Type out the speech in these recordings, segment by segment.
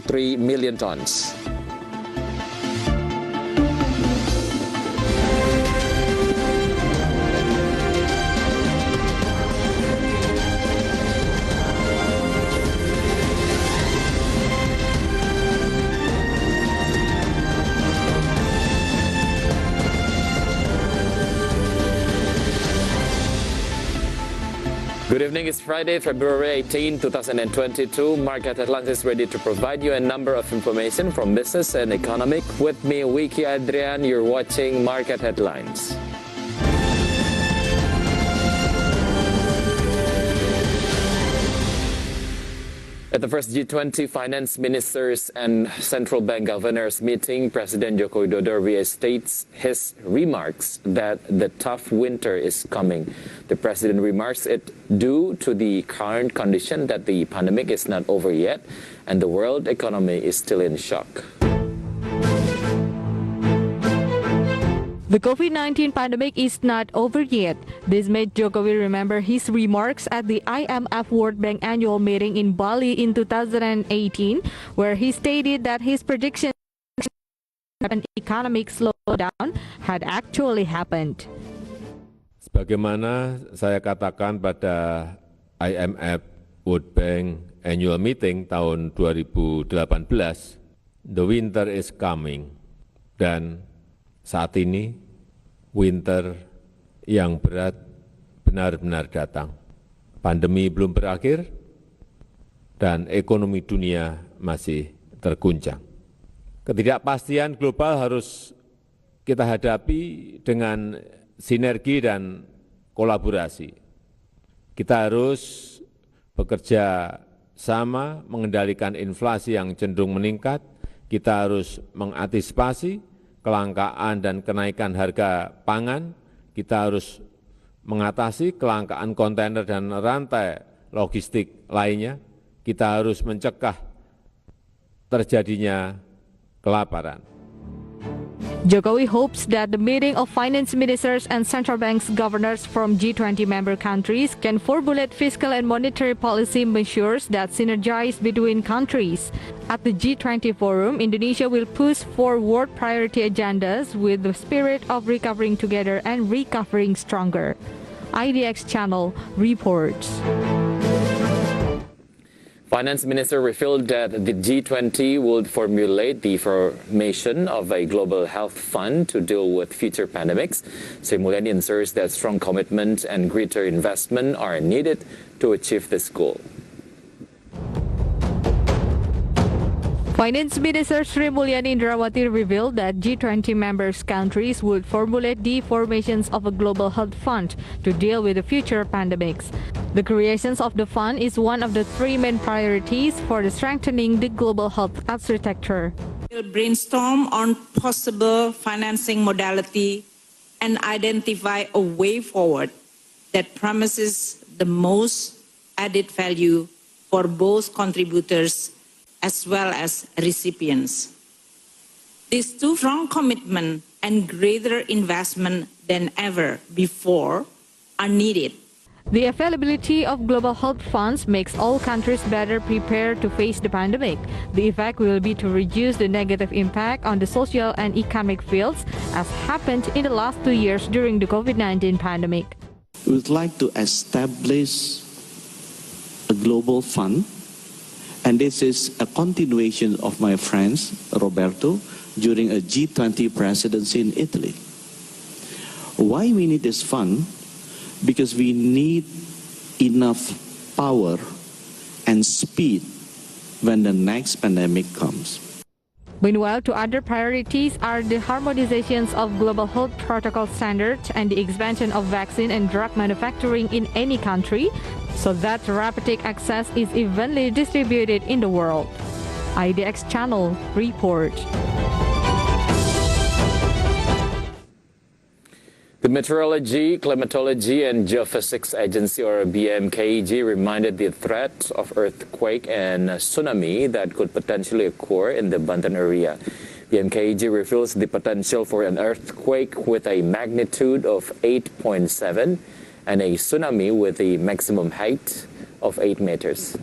3 million tons. Good evening, it's Friday, February 18, 2022. Market Headlines is ready to provide you a number of information from business and economic. With me, Wicky Adrian, you're watching Market Headlines. At the first G20 finance ministers and central bank governors meeting, President Joko Widodo restates his remarks that the tough winter is coming. The president remarks it due to the current condition that the pandemic is not over yet and the world economy is still in shock. The COVID-19 pandemic is not over yet. This made Jokowi remember his remarks at the IMF World Bank annual meeting in Bali in 2018, where he stated that his prediction of an economic slowdown had actually happened. Sebagaimana saya katakan pada IMF World Bank annual meeting tahun 2018, the winter is coming, dan saat ini winter yang berat benar-benar datang. Pandemi belum berakhir dan ekonomi dunia masih terguncang. Ketidakpastian global harus kita hadapi dengan sinergi dan kolaborasi. Kita harus bekerja sama mengendalikan inflasi yang cenderung meningkat. Kita harus mengantisipasi kelangkaan dan kenaikan harga pangan, kita harus mengatasi kelangkaan kontainer dan rantai logistik lainnya, kita harus mencegah terjadinya kelaparan. Jokowi hopes that the meeting of finance ministers and central banks governors from G20 member countries can formulate fiscal and monetary policy measures that synergize between countries. At the G20 forum, Indonesia will push forward priority agendas with the spirit of recovering together and recovering stronger. IDX Channel reports. Finance Minister revealed that the G20 would formulate the formation of a global health fund to deal with future pandemics. Sri Mulyani inserts that strong commitment and greater investment are needed to achieve this goal. Finance Minister Sri Mulyani Indrawati revealed that G20 members countries would formulate the formations of a global health fund to deal with the future pandemics. The creation of the fund is one of the three main priorities for strengthening the global health architecture. We'll brainstorm on possible financing modality and identify a way forward that promises the most added value for both contributors as well as recipients. This strong commitment and greater investment than ever before are needed. The availability of global health funds makes all countries better prepared to face the pandemic. The effect will be to reduce the negative impact on the social and economic fields as happened in the last 2 years during the COVID-19 pandemic. We would like to establish a global fund, and this is a continuation of my friends Roberto during a G20 presidency in Italy. Why we need this fund? Because we need enough power and speed when the next pandemic comes. Meanwhile, two other priorities are the harmonizations of global health protocol standards and the expansion of vaccine and drug manufacturing in any country so that therapeutic access is evenly distributed in the world. IDX Channel reports. The Meteorology, Climatology and Geophysics Agency, or BMKG, reminded the threat of earthquake and tsunami that could potentially occur in the Banten area. BMKG reveals the potential for an earthquake with a magnitude of 8.7 and a tsunami with a maximum height of 8 meters.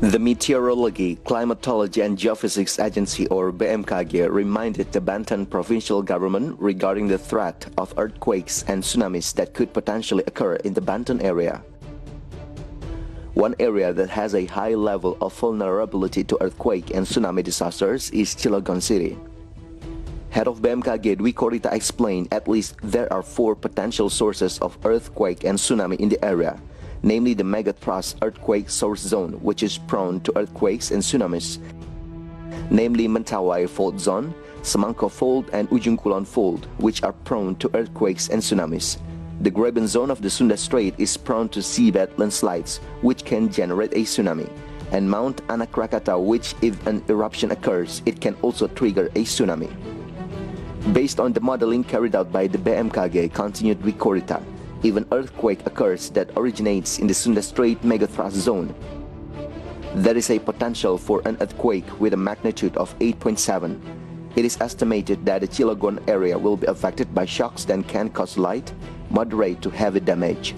The Meteorology, Climatology and Geophysics Agency or BMKG reminded the Banten provincial government regarding the threat of earthquakes and tsunamis that could potentially occur in the Banten area. One area that has a high level of vulnerability to earthquake and tsunami disasters is Cilegon City. Head of BMKG Dwi Korita explained at least there are 4 potential sources of earthquake and tsunami in the area, namely the megathrust earthquake source zone, which is prone to earthquakes and tsunamis, namely Mentawai Fault Zone, Semangko Fault and Ujung Kulon Fault, which are prone to earthquakes and tsunamis. The Graben Zone of the Sunda Strait is prone to seabed landslides, which can generate a tsunami, and Mount Anak Rakatau, which if an eruption occurs, it can also trigger a tsunami. Based on the modeling carried out by the BMKG, continued Dwi Korita, even earthquake occurs that originates in the Sunda Strait megathrust zone. There is a potential for an earthquake with a magnitude of 8.7. It is estimated that the Cilegon area will be affected by shocks that can cause light, moderate to heavy damage.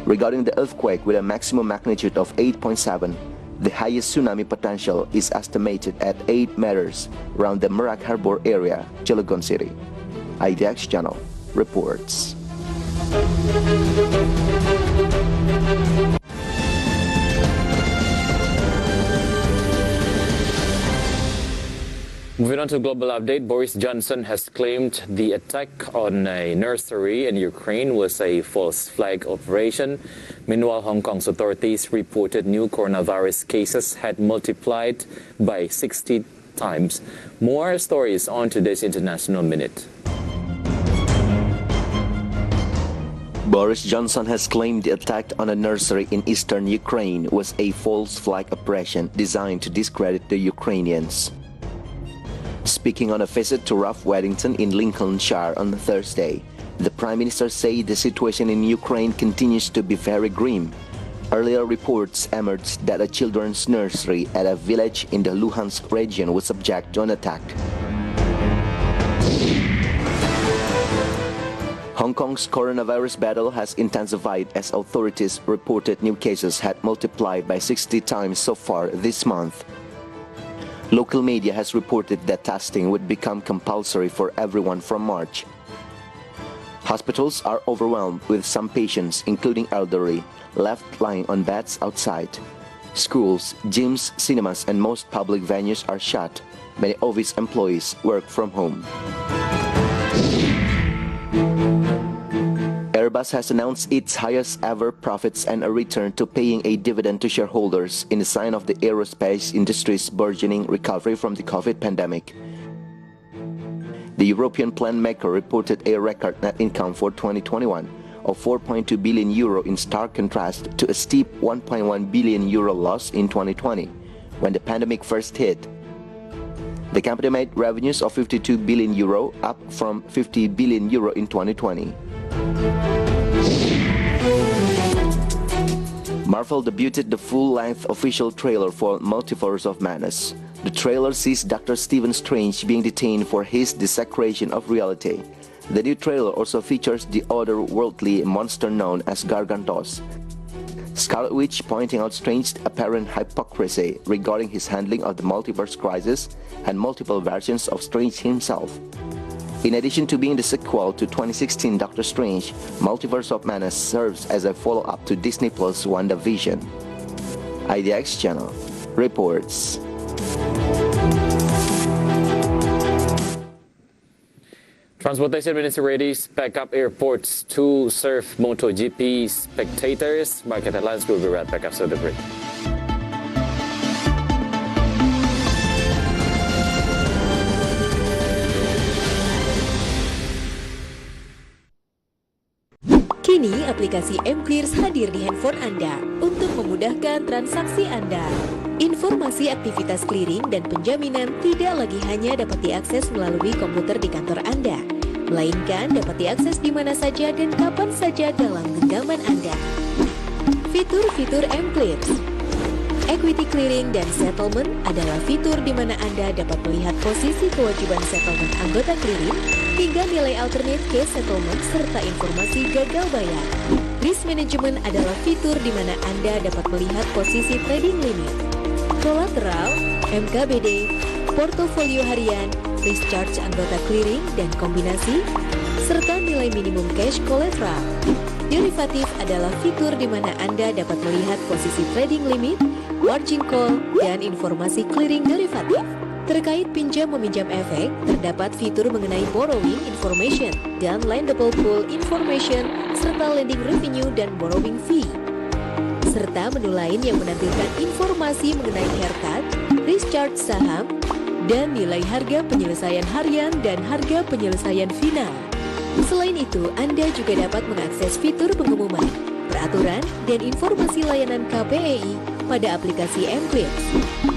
Regarding the earthquake with a maximum magnitude of 8.7, the highest tsunami potential is estimated at 8 meters around the Merak Harbor area, Cilegon City. IDX Channel reports. Moving on to global update, Boris Johnson has claimed the attack on a nursery in Ukraine was a false flag operation. Meanwhile, Hong Kong's authorities reported new coronavirus cases had multiplied by 60 times. More stories on today's International Minute. Boris Johnson has claimed the attack on a nursery in eastern Ukraine was a false flag operation designed to discredit the Ukrainians. Speaking on a visit to Ralph Weddington in Lincolnshire on Thursday, the Prime Minister said the situation in Ukraine continues to be very grim. Earlier reports emerged that a children's nursery at a village in the Luhansk region was subject to an attack. Hong Kong's coronavirus battle has intensified as authorities reported new cases had multiplied by 60 times so far this month. Local media has reported that testing would become compulsory for everyone from March. Hospitals are overwhelmed with some patients, including elderly, left lying on beds outside. Schools, gyms, cinemas, and most public venues are shut. Many office employees work from home. Airbus has announced its highest ever profits and a return to paying a dividend to shareholders in a sign of the aerospace industry's burgeoning recovery from the COVID pandemic. The European plan maker reported a record net income for 2021 of 4.2 billion euro in stark contrast to a steep 1.1 billion euro loss in 2020 when the pandemic first hit. The company made revenues of 52 billion euro, up from 50 billion euro in 2020. Marvel debuted the full-length official trailer for Multiverse of Madness. The trailer sees Dr. Stephen Strange being detained for his desecration of reality. The new trailer also features the otherworldly monster known as Gargantos. Scarlet Witch pointing out Strange's apparent hypocrisy regarding his handling of the multiverse crisis and multiple versions of Strange himself. In addition to being the sequel to 2016 Doctor Strange, Multiverse of Madness serves as a follow-up to Disney Plus' WandaVision. IDX Channel reports. Transportation Ministry readies backup airports to serve MotoGP spectators. Market headlines will be right back after the break. Kini aplikasi mClears hadir di handphone Anda untuk memudahkan transaksi Anda. Informasi aktivitas clearing dan penjaminan tidak lagi hanya dapat diakses melalui komputer di kantor Anda, melainkan dapat diakses di mana saja dan kapan saja dalam genggaman Anda. Fitur-fitur mClears, Equity Clearing dan Settlement adalah fitur di mana Anda dapat melihat posisi kewajiban settlement anggota clearing hingga nilai alternate case settlement serta informasi gagal bayar. Risk management adalah fitur di mana Anda dapat melihat posisi trading limit, kolateral, MKBD, portofolio harian, risk charge anggota clearing dan kombinasi, serta nilai minimum cash collateral. Derivatif adalah fitur di mana Anda dapat melihat posisi trading limit, margin call, dan informasi clearing derivatif. Terkait pinjam-meminjam efek, terdapat fitur mengenai borrowing information dan lendable pool information, serta lending revenue dan borrowing fee. Serta menu lain yang menampilkan informasi mengenai haircut, risk charge saham, dan nilai harga penyelesaian harian dan harga penyelesaian final. Selain itu, Anda juga dapat mengakses fitur pengumuman, peraturan, dan informasi layanan KPEI pada aplikasi mClears.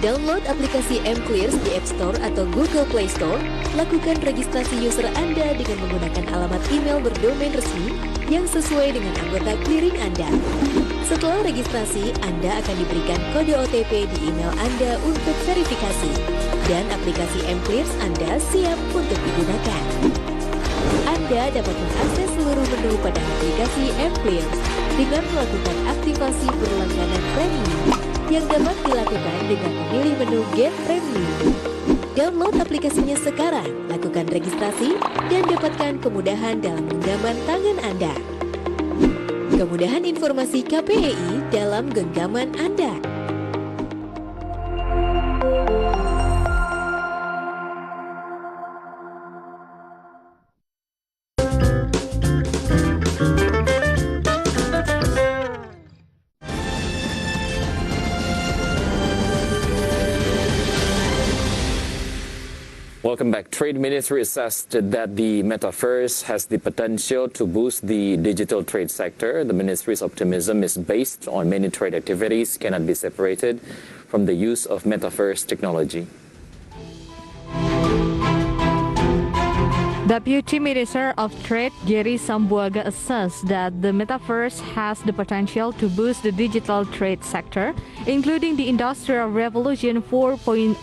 Download aplikasi mClears di App Store atau Google Play Store. Lakukan registrasi user Anda dengan menggunakan alamat email berdomain resmi yang sesuai dengan anggota clearing Anda. Setelah registrasi, Anda akan diberikan kode OTP di email Anda untuk verifikasi, dan aplikasi mClears Anda siap untuk digunakan. Anda dapat mengakses seluruh menu pada aplikasi mClears dengan melakukan aktivasi berlangganan premium yang dapat dilakukan dengan memilih menu Get Premium. Download aplikasinya sekarang, lakukan registrasi, dan dapatkan kemudahan dalam genggaman tangan Anda. Kemudahan informasi KPEI dalam genggaman Anda. Welcome back. Trade Ministry assessed that the metaverse has the potential to boost the digital trade sector. The ministry's optimism is based on many trade activities cannot be separated from the use of metaverse technology. Deputy Minister of Trade Jerry Sambuaga assessed that the metaverse has the potential to boost the digital trade sector, including the Industrial Revolution 4.0.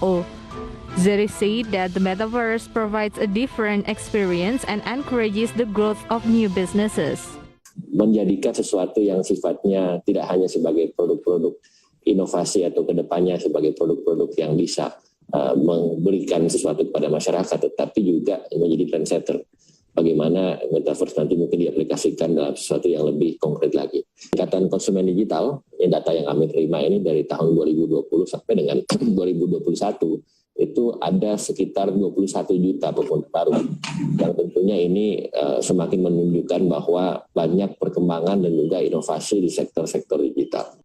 Jerry said that the metaverse provides a different experience and encourages the growth of new businesses. Menjadikan sesuatu yang sifatnya tidak hanya sebagai produk-produk inovasi atau kedepannya sebagai produk-produk yang bisa memberikan sesuatu kepada masyarakat, tetapi juga menjadi trendsetter. Bagaimana metaverse nanti mungkin diaplikasikan dalam sesuatu yang lebih konkret lagi. Tingkatan konsumen digital, data yang kami terima ini dari tahun 2020 sampai dengan 2021, itu ada sekitar 21 juta pengguna baru, yang tentunya ini semakin menunjukkan bahwa banyak perkembangan dan juga inovasi di sektor-sektor digital.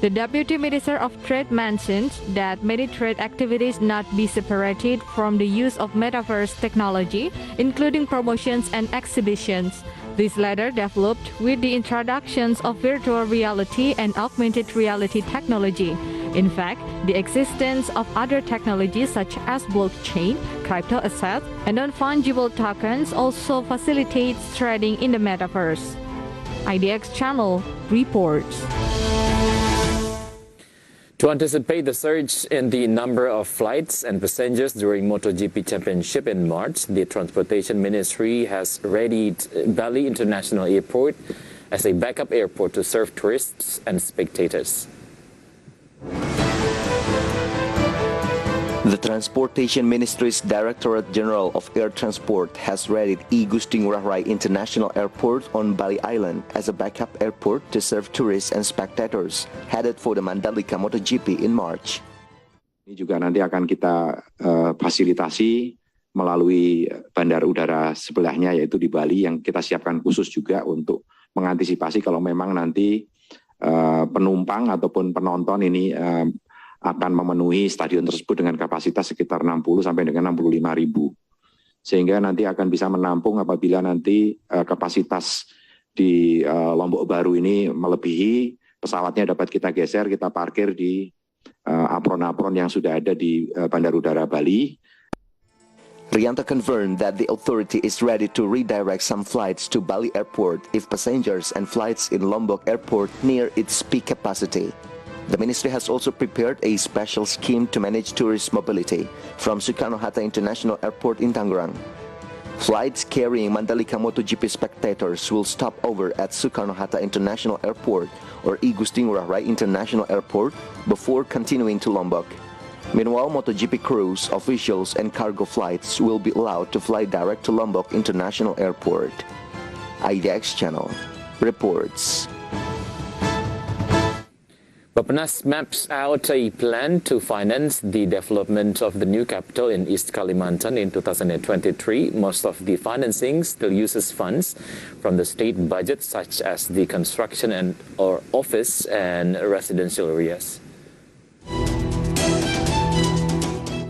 The Deputy Minister of Trade mentioned that many trade activities not be separated from the use of metaverse technology, including promotions and exhibitions. This latter developed with the introductions of virtual reality and augmented reality technology. In fact, the existence of other technologies such as blockchain, crypto assets, and non-fungible tokens also facilitates trading in the metaverse. IDX Channel reports. To anticipate the surge in the number of flights and passengers during MotoGP Championship in March, the Transportation Ministry has readied Bali International Airport as a backup airport to serve tourists and spectators. The Transportation Ministry's Directorate General of Air Transport has readied I Gusti Ngurah Rai International Airport on Bali Island as a backup airport to serve tourists and spectators headed for the Mandalika MotoGP in March. Ini juga nanti akan kita fasilitasi melalui bandar udara sebelahnya, yaitu di Bali, yang kita siapkan khusus juga untuk mengantisipasi kalau memang nanti penumpang ataupun penonton ini akan memenuhi stadion tersebut dengan kapasitas sekitar 60 sampai dengan 65 ribu. Sehingga nanti akan bisa menampung apabila nanti kapasitas di Lombok Baru ini melebihi, pesawatnya dapat kita geser, kita parkir di apron-apron yang sudah ada di Bandar Udara Bali. Rianto confirmed that the authority is ready to redirect some flights to Bali Airport if passengers and flights in Lombok Airport near its peak capacity. The ministry has also prepared a special scheme to manage tourist mobility from Soekarno-Hatta International Airport in Tangerang. Flights carrying Mandalika MotoGP spectators will stop over at Soekarno-Hatta International Airport or I Gusti Ngurah Rai International Airport before continuing to Lombok. Meanwhile, MotoGP crews, officials, and cargo flights will be allowed to fly direct to Lombok International Airport. IDX Channel reports. Bappenas maps out a plan to finance the development of the new capital in East Kalimantan in 2023. Most of the financing still uses funds from the state budget, such as the construction or office and residential areas.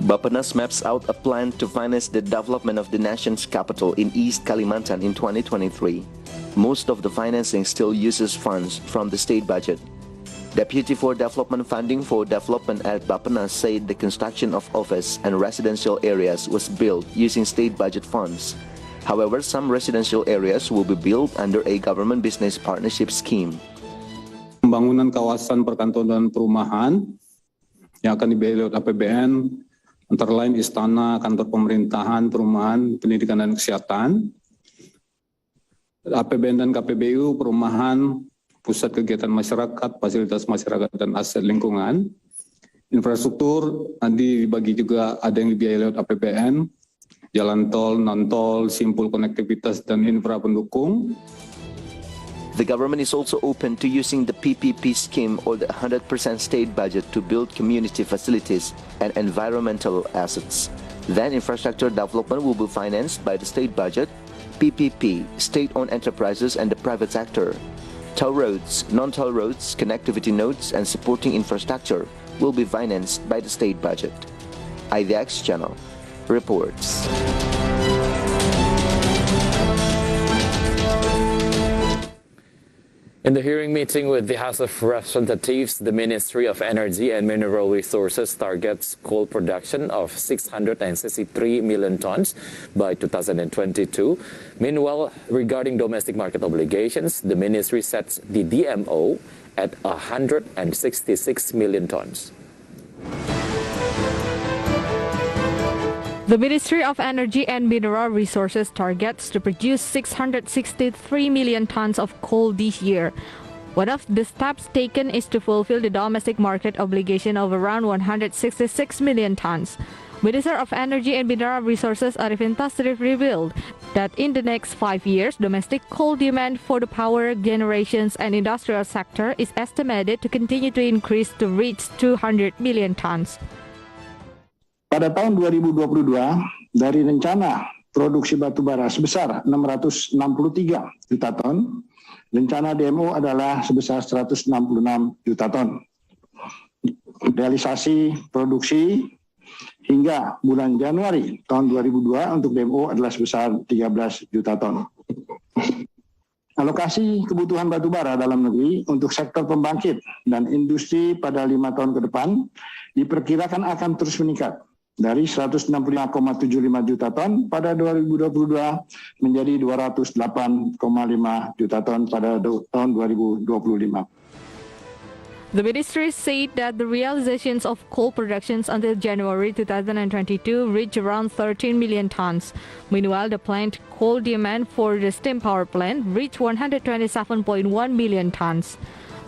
Bappenas maps out a plan to finance the development of the nation's capital in East Kalimantan in 2023. Most of the financing still uses funds from the state budget. Deputy for Development Funding for Development at Bappenas said the construction of office and residential areas was built using state budget funds. However, some residential areas will be built under a government business partnership scheme. Pembangunan kawasan perkantoran perumahan yang akan dibiayai lewat APBN, antara lain istana, kantor pemerintahan, perumahan, pendidikan dan kesehatan, APBN dan KPBU, perumahan, pusat kegiatan masyarakat, fasilitas masyarakat, dan aset lingkungan. Infrastruktur nanti dibagi juga, ada yang dibiayai lewat APBN, jalan tol, non-tol, simpul konektivitas, dan infra pendukung. The government is also open to using the PPP scheme or the 100% state budget to build community facilities and environmental assets. Then infrastructure development will be financed by the state budget, PPP, state-owned enterprises, and the private sector. Toll roads, non-toll roads, connectivity nodes, and supporting infrastructure will be financed by the state budget. IDX Channel reports. In the hearing meeting with the House of Representatives, the Ministry of Energy and Mineral Resources targets coal production of 663 million tons by 2022. Meanwhile, regarding domestic market obligations, the ministry sets the DMO at 166 million tons. The Ministry of Energy and Mineral Resources targets to produce 663 million tons of coal this year. One of the steps taken is to fulfill the domestic market obligation of around 166 million tons. Minister of Energy and Mineral Resources Arifin Tasrif revealed that in the next 5 years, domestic coal demand for the power generations and industrial sector is estimated to continue to increase to reach 200 million tons. Pada tahun 2022, dari rencana produksi batubara sebesar 663 juta ton, rencana DMO adalah sebesar 166 juta ton. Realisasi produksi hingga bulan Januari tahun 2002 untuk DMO adalah sebesar 13 juta ton. Alokasi kebutuhan batubara dalam negeri untuk sektor pembangkit dan industri pada 5 tahun ke depan diperkirakan akan terus meningkat dari 165,75 juta ton pada 2022 menjadi 208,5 juta ton pada tahun 2025. The ministry said that the realizations of coal productions until January 2022 reached around 13 million tons. Meanwhile, the planned coal demand for the steam power plant reached 127.1 million tons.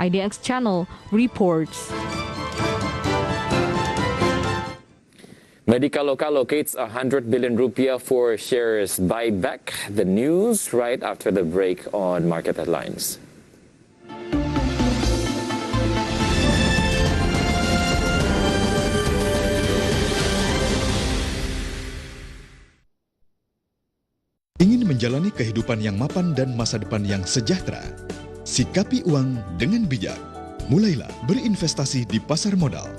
IDX Channel reports. Medica Loka allocates 100 billion rupiah for shares buyback. The news right after the break on market headlines. Ingin menjalani kehidupan yang mapan dan masa depan yang sejahtera? Sikapi uang dengan bijak. Mulailah berinvestasi di pasar modal.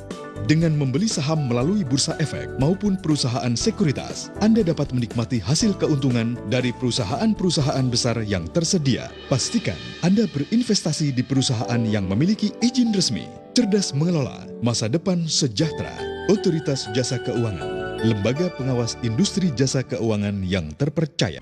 Dengan membeli saham melalui Bursa Efek maupun perusahaan sekuritas, Anda dapat menikmati hasil keuntungan dari perusahaan-perusahaan besar yang tersedia. Pastikan Anda berinvestasi di perusahaan yang memiliki izin resmi. Cerdas mengelola, masa depan sejahtera. Otoritas Jasa Keuangan, lembaga pengawas industri jasa keuangan yang terpercaya.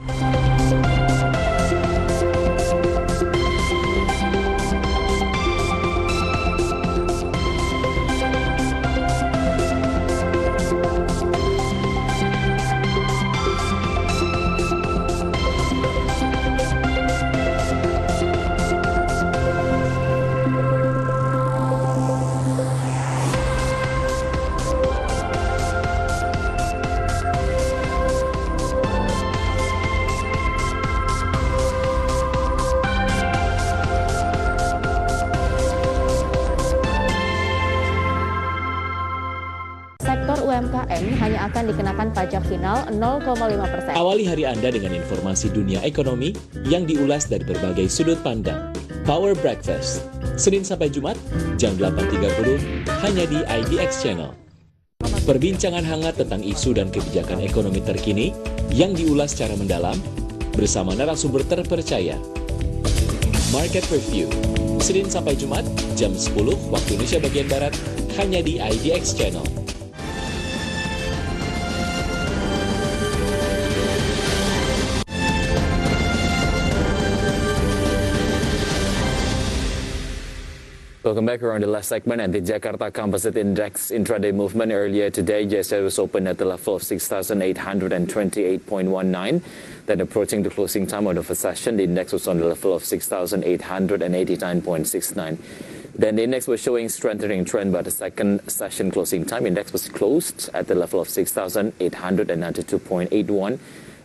sektor UMKM hanya akan dikenakan pajak final 0,5%. Awali hari Anda dengan informasi dunia ekonomi yang diulas dari berbagai sudut pandang. Power Breakfast, Senin sampai Jumat, jam 8.30, hanya di IDX Channel. Perbincangan hangat tentang isu dan kebijakan ekonomi terkini yang diulas secara mendalam bersama narasumber terpercaya. Market Review, Senin sampai Jumat, jam 10 waktu Indonesia bagian Barat, hanya di IDX Channel. Welcome back. We're on the last segment and the Jakarta Composite Index intraday movement earlier today. Yesterday was opened at the level of 6,828.19. Then approaching the closing time of the session, the index was on the level of 6,889.69. Then the index was showing strengthening trend by the second session closing time. Index was closed at the level of 6,892.81.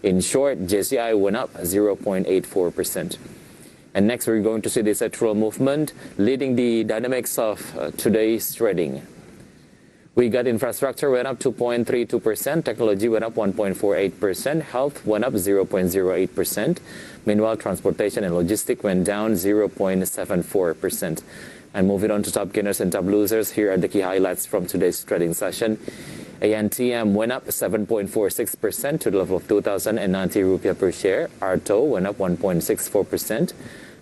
In short, JCI went up 0.84%. And next, we're going to see the sectoral movement leading the dynamics of today's trading. We got infrastructure went up 2.32%, technology went up 1.48%, health went up 0.08%. Meanwhile, transportation and logistics went down 0.74%. And moving on to top gainers and top losers, here are the key highlights from today's trading session. ANTM went up 7.46% to the level of 2,090 rupiah per share. ARTO went up 1.64%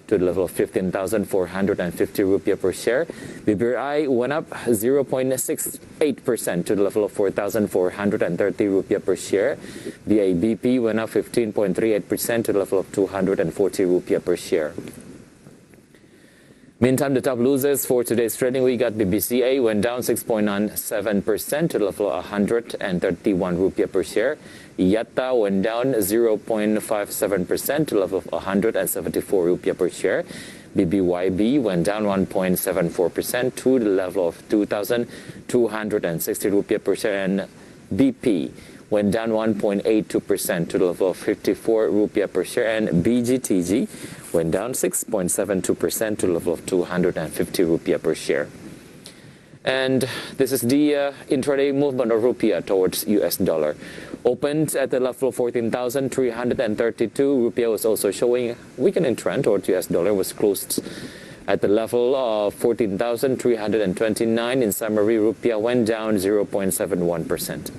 to the level of 15,450 rupiah per share. BBRI went up 0.68% to the level of 4,430 rupiah per share. BABP went up 15.38% to the level of 240 rupiah per share. Meantime, the top losers for today's trading, we got BBCA went down 6.97% to the level of 131 rupiah per share. Yatta went down 0.57% to the level of 174 rupiah per share. BBYB went down 1.74% to the level of 2,260 rupiah per share. And BP went down 1.82% to the level of 54 rupiah per share. And BGTG went down 6.72% to the level of 250 rupiah per share. And this is the intraday movement of rupiah towards US dollar. Opened at the level of 14,332. Rupiah was also showing weakening trend towards US dollar, was closed at the level of 14,329. In summary, rupiah went down 0.71%.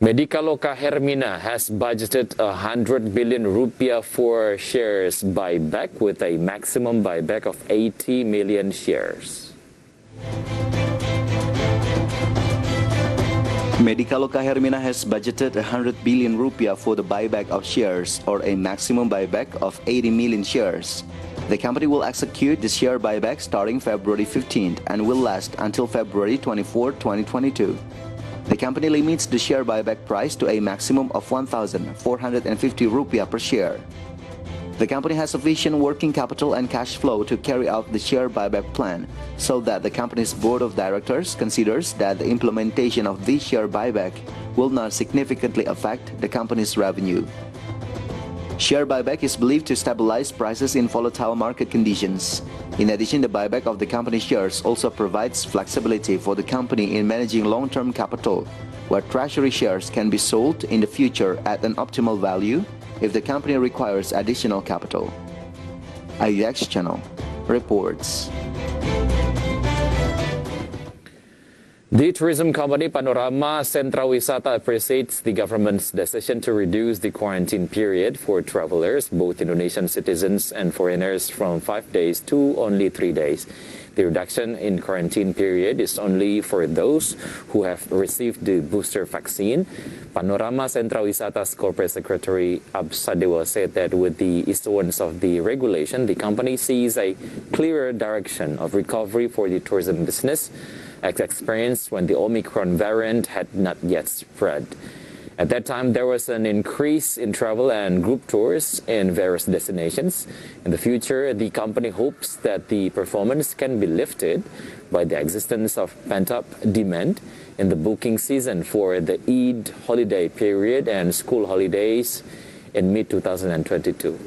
Medikaloka Hermina has budgeted 100 billion rupiah for shares buyback with a maximum buyback of 80 million shares. Medikaloka Hermina has budgeted 100 billion rupiah for the buyback of shares or a maximum buyback of 80 million shares. The company will execute the share buyback starting February 15th and will last until February 24, 2022. The company limits the share buyback price to a maximum of 1,450 rupiah per share. The company has sufficient working capital and cash flow to carry out the share buyback plan, so that the company's board of directors considers that the implementation of this share buyback will not significantly affect the company's revenue. Share buyback is believed to stabilize prices in volatile market conditions. In addition, the buyback of the company shares also provides flexibility for the company in managing long-term capital, where treasury shares can be sold in the future at an optimal value if the company requires additional capital. IDX Channel reports. The tourism company Panorama Sentra Wisata appreciates the government's decision to reduce the quarantine period for travelers, both Indonesian citizens and foreigners, from 5 days to only 3 days. The reduction in quarantine period is only for those who have received the booster vaccine. Panorama Sentra Wisata's corporate secretary Absadewa said that with the issuance of the regulation, the company sees a clearer direction of recovery for the tourism business, as experienced when the Omicron variant had not yet spread. At that time, there was an increase in travel and group tours in various destinations. In the future, the company hopes that the performance can be lifted by the existence of pent-up demand in the booking season for the Eid holiday period and school holidays in mid-2022.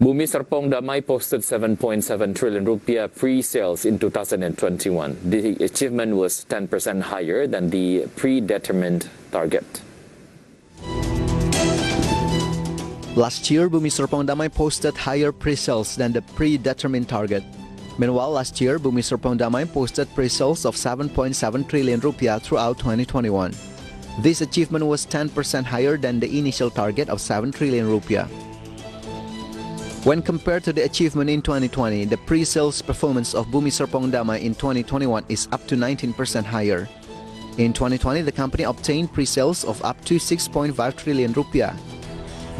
Bumi Serpong Damai posted 7.7 trillion rupiah pre-sales in 2021. The achievement was 10% higher than the predetermined target. Last year, Bumi Serpong Damai posted higher pre-sales than the predetermined target. Meanwhile, last year, Bumi Serpong Damai posted pre-sales of 7.7 trillion rupiah throughout 2021. This achievement was 10% higher than the initial target of 7 trillion rupiah. When compared to the achievement in 2020, the pre-sales performance of Bumi Serpong Damai in 2021 is up to 19% higher. In 2020, the company obtained pre-sales of up to 6.5 trillion rupiah.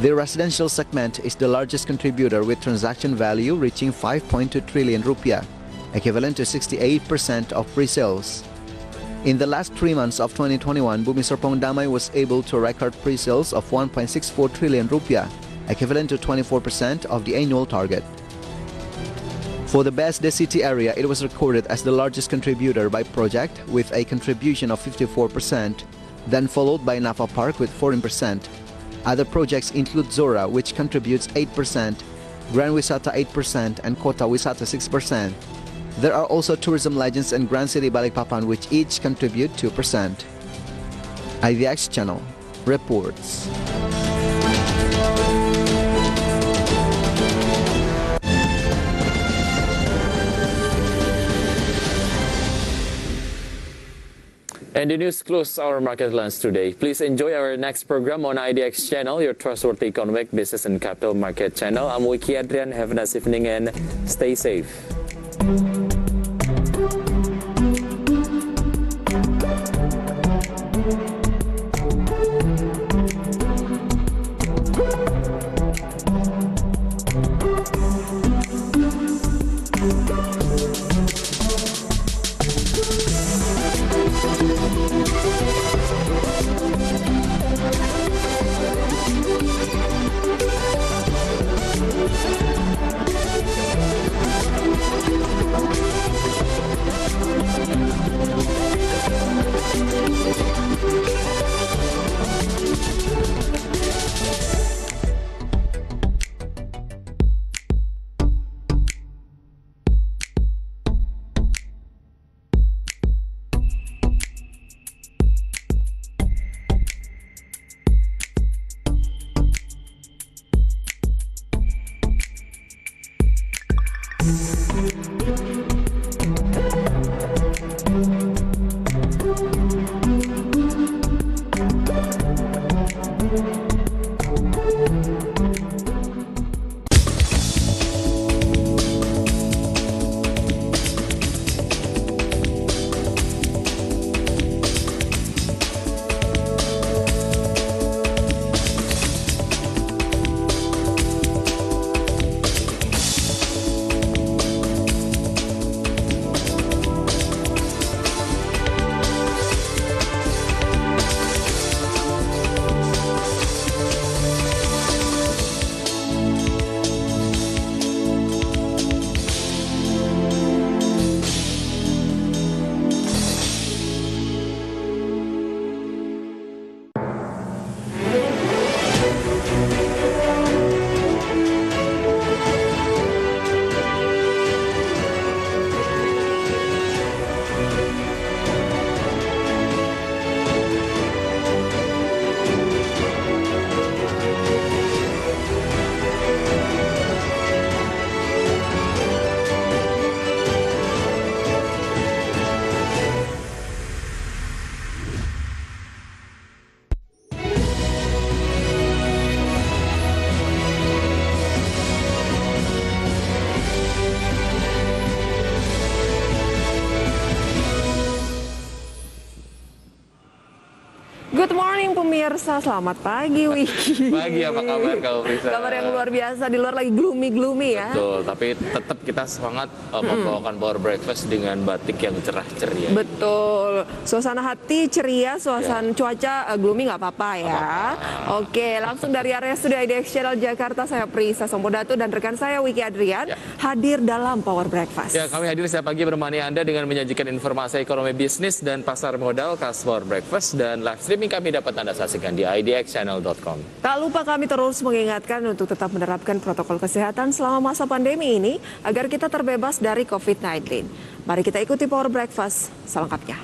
The residential segment is the largest contributor with transaction value reaching 5.2 trillion rupiah, equivalent to 68% of pre-sales. In the last 3 months of 2021, Bumi Serpong Damai was able to record pre-sales of 1.64 trillion rupiah, equivalent to 24% of the annual target. For the Best the City area, it was recorded as the largest contributor by project with a contribution of 54%, then followed by Nava Park with 14%. Other projects include Zora, which contributes 8%, Grand Wisata 8%, and Kota Wisata 6%. There are also Tourism Legends and Grand City Balikpapan, which each contribute 2%. IDX Channel reports. And the news closes our market lens today. Please enjoy our next program on IDX Channel, Your Trustworthy Economic, Business and Capital Market Channel. I'm Wicky Adrian. Have a nice evening and stay safe. Good morning pemirsa, selamat pagi Wicky. Pagi, apa kabar Kak Prisa? Kabar yang luar biasa, di luar lagi gloomy ya. Betul, tapi tetap kita semangat membawakan Power Breakfast dengan batik yang cerah ceria. Betul, suasana hati ceria, suasana cuaca gloomy nggak apa-apa ya. Oke, langsung dari area studio IDX Channel Jakarta, saya Prisa Sompodatu dan rekan saya Wicky Adrian hadir dalam Power Breakfast. Ya, kami hadir setiap pagi menemani Anda dengan menyajikan informasi ekonomi bisnis dan pasar modal khas Power Breakfast dan live streaming streaming kami dapat Anda saksikan di idxchannel.com. Tak lupa kami terus mengingatkan untuk tetap menerapkan protokol kesehatan selama masa pandemi ini agar kita terbebas dari COVID-19. Mari kita ikuti Power Breakfast selengkapnya.